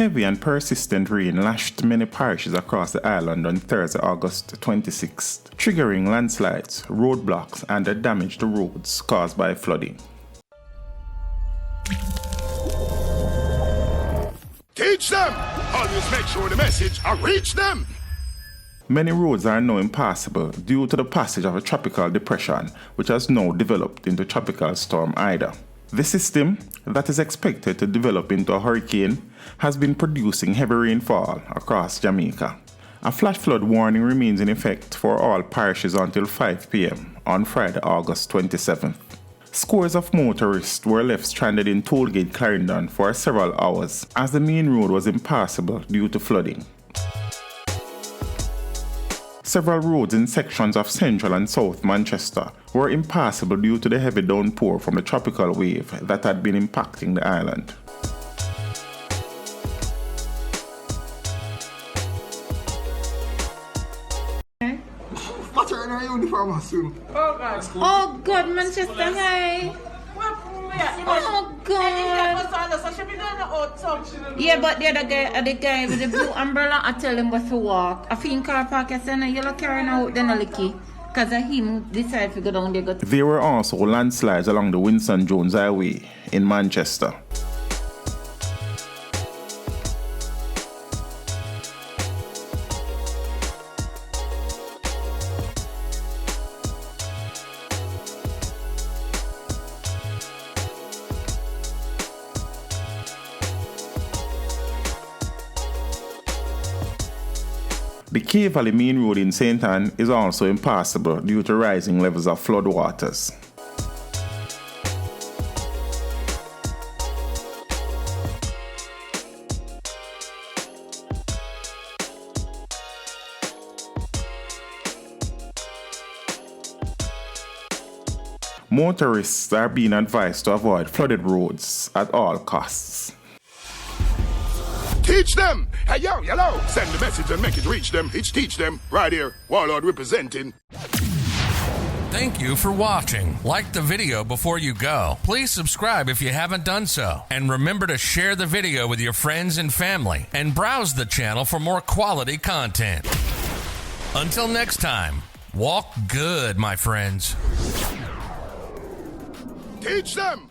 Heavy and persistent rain lashed many parishes across the island on Thursday, August 26th, triggering landslides, roadblocks, and the damage to roads caused by flooding. Teach them! Always make sure the message reach them! Many roads are now impassable due to the passage of a tropical depression, which has now developed into Tropical Storm Ida. The system, that is expected to develop into a hurricane, has been producing heavy rainfall across Jamaica. A flash flood warning remains in effect for all parishes until 5 p.m. on Friday, August 27th. Scores of motorists were left stranded in Tollgate Clarendon for several hours as the main road was impassable due to flooding. Several roads in sections of central and south Manchester were impassable due to the heavy downpour from the tropical wave that had been impacting the island. Patron in uniform soon. Oh God, Manchester High. Oh God. Yeah, but the other guy with the blue umbrella, I tell him what to walk. I think car park, I say, no, you're carrying out the licky. Because him decide to go down there. There were also landslides along the Winston Jones Highway in Manchester. The Cay Valley main road in St. Ann is also impassable due to rising levels of floodwaters. Motorists are being advised to avoid flooded roads at all costs. Teach them! Hey, yo, hello! Send the message and make it reach them. It's teach them. Right here, Warlord representing. Thank you for watching. Like the video before you go. Please subscribe if you haven't done so. And remember to share the video with your friends and family. And browse the channel for more quality content. Until next time, walk good, my friends. Teach them!